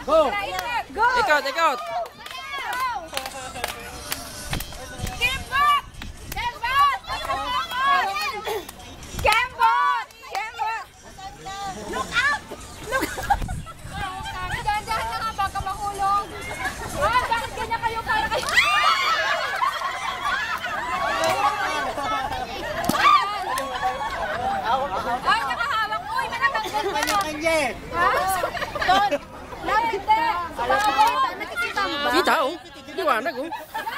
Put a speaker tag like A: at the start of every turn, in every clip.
A: Go!
B: Go!
C: Ikot, ikot!
B: Kembot! Kembot! Kembot! Kembot! Look up! Look up! Dahan-dahan na nga, baka mahulog. Ah, bakit ganyan kayo? Para kayo... Ay, nakahawak. Uy, manatanggal mo. Ha? Ton, lapit na. Nakikita mo ba?
C: Kita, oh. Liwanag, oh.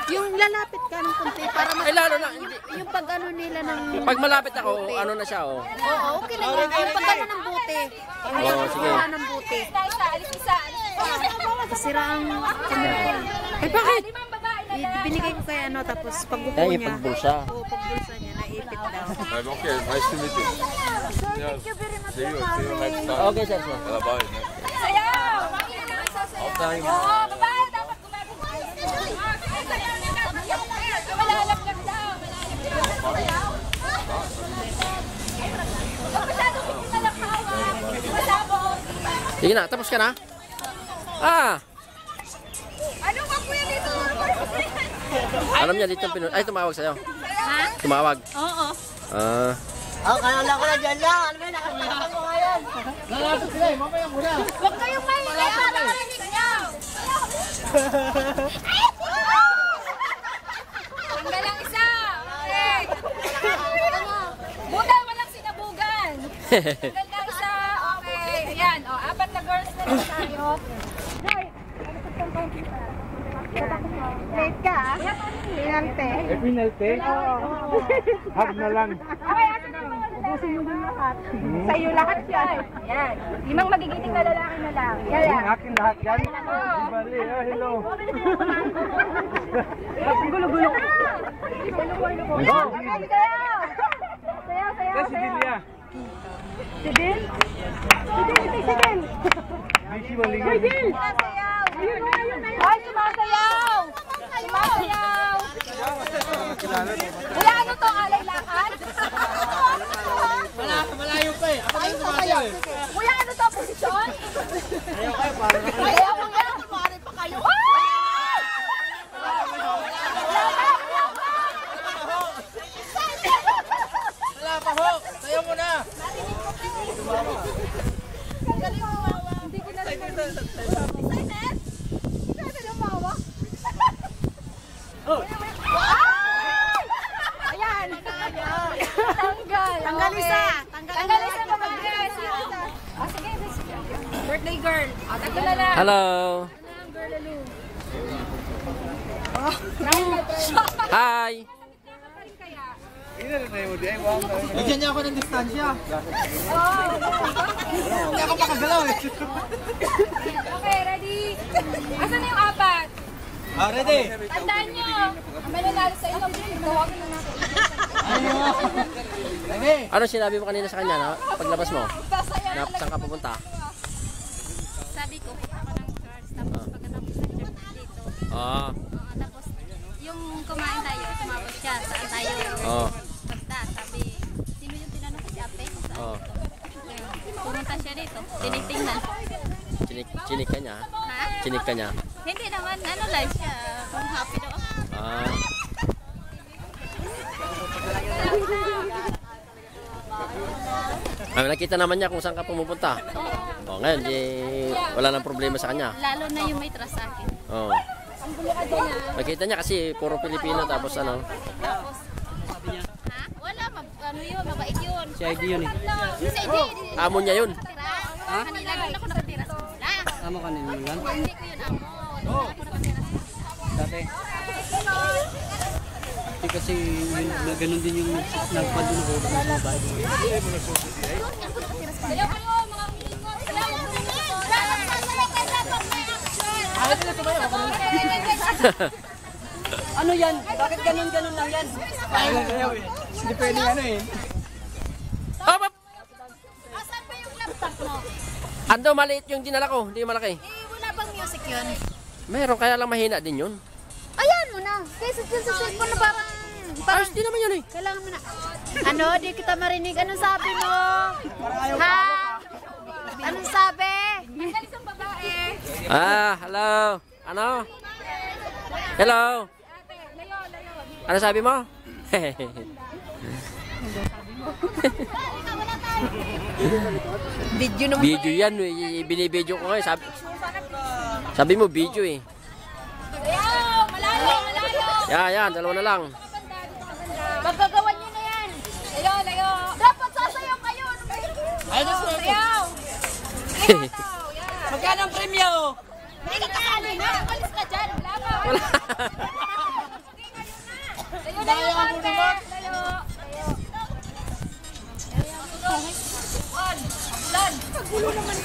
A: Yung lalapit ka ng kunti para
C: Ay, lalo na. Hindi.
A: yung pag ano nila ng...
C: Pag malapit ako, ano na siya, oh.
A: Oo, okay lang yun. Yung pag ano ng buti.
C: Oo, sige.
A: Yung ng buti.
B: Isa, alis isa.
A: Kasira ang camera.
C: Ay, bakit?
B: Limang babae na lang.
A: Binigay ko kay ano, tapos pagbuko
C: Ay,
A: niya.
C: pagbulsa.
A: Oo, pagbulsa niya, naipit daw.
D: Okay, nice to meet you. Yes. See you next time.
C: Okay, sir, sir.
D: Bye.
B: Sayaw! Bakit na lang sasayaw? Oo, babae dapat gumagawa. Malalaglag daw. Sayaw. Masyadong hindi na lang hawak. Masabog.
C: Sige na, tapos ka na? Ah!
B: Ano ka kuya dito?
C: Alam niya dito, ay, tumawag sa'yo.
B: Ha?
C: Tumawag.
B: Oo.
C: Ah.
E: Kaya ko na dyan lang. Ano ba yung nakakita mo ngayon?
A: Lalapit sila eh, mamaya muna.
B: Huwag kayong mahiya para marinig niyo. Tanggal ang isa. Okay. Buta, walang sinabugan. Tanggal ang isa. Okay. Ayan. O, apat na girls na lang tayo. Guys, late ka ah. Pinalte.
A: Eh, pinalte? Oo. Hug na lang.
B: Okay, asan na yung mga lalaki? Ubusin mo din lahat. Sa'yo lahat yan. Ayan. Limang magigiting na lalaki na lang. Yan lang.
A: Akin lahat yan?
B: Oo.
A: Bali, hello.
B: Gulo-gulo. Gulo-gulo. Sayaw! Sayaw, sayaw,
A: Si Dilia.
B: Si Dil? Si Dil, si Dil.
A: Bishi Malingan.
B: Sayaw. Ay, sumasayaw. Sumasayaw. Wala ano to, alay lakad?
A: Malayo pa eh. Ako
B: Ay, sumasayaw. Wala ano to, posisyon?
A: Ayaw kayo, parang
B: Ayaw mo yan. Kumari pa kayo.
A: wala pa ho. Sayo mo na.
B: Hindi ko na rin excited? Excited ang mawa? Ayan! Tanggal!
A: Tanggal isa.
B: Tanggal isa na mag-dress. Sige, birthday girl. Tanggal na lang.
C: Hello.
B: Girl, lalo.
C: Hi.
A: Bigyan niya ako ng distansya. Hindi ako makagalaw eh.
B: Okay, ready? Asan na yung apat?
A: Ready?
B: Tandaan nyo, ang mananalo sa inyo, tawagan na natin.
A: Ready?
C: Ano sinabi mo kanina sa kanya, no? Paglabas mo? Na, saan ka pupunta?
F: Sabi ko, ako ng church, tapos pagkatapos ng church dito.
C: Oo.
F: Tapos, yung kumain tayo, tumawag siya, saan tayo?
C: Oo.
F: Basta, sabi, sino yung tinanong ko si Ape? Saan?
C: Oo.
F: Pumunta siya dito, tinitingnan.
C: Chinik ka niya?
F: Ha?
C: Chinik ka niya?
F: Hindi naman, ano lang siya, kung happy daw ako.
C: Ah. Nakita naman niya kung saan ka pumupunta. Oh, ngayon, wala nang problema sa kanya.
F: Lalo na yung may trust sa akin.
C: Oh. Nakita niya kasi puro Pilipino tapos ano.
F: Tapos, ha? Wala, ano yun, mabait yun.
C: Si ID yun eh.
F: Yung si ID,
C: Amo niya yun.
F: ha? Kanila doon ako nakatira sa kanila.
C: Amo kanina yan?
F: Hindi ko yun amo. Doon ako nakatira sa kanila.
C: Dati. Kasi ganun din yung nagpadun ako sa mga bahay.
F: Doon ako nakatira sa kanila.
B: Kayo, mga umiikot.
E: Ano yan? Bakit ganun-ganun lang yan?
A: Hindi pwede ano eh.
C: Oh,
F: Asan ba yung laptop mo?
C: ando maliit yung dinala ko, hindi malaki.
F: Wala bang music yun?
C: Meron, kaya lang mahina din yun.
F: Ayan mo na. Kaysa dyan sa cellphone na parang...
C: Ayos din naman yun eh.
F: Kailangan mo na. Ano? Di kita marinig. Anong sabi mo? Ha? Anong sabi?
B: Ang galis ang babae.
C: Hello. Ano? Hello. Ano sabi mo?
B: Video naman.
C: Video yan. Binibidyo ko nga. Sabi mo video eh.
B: Ayaw! Malayo! Malayo!
C: Yan. Dalawa na lang.
B: Magagawan nyo na yan. Layo! Layo! Dapat sasayaw kayo.
A: Ay, that's right.
B: Sayaw!
A: Magkano ang premyo?
B: Hindi ka kasali na. Umalis ka dyan. Wala pa.
C: Wala.
B: Layo! Layo! Konti! Layo! Layo! Ulan! Ulan! Kagulo naman.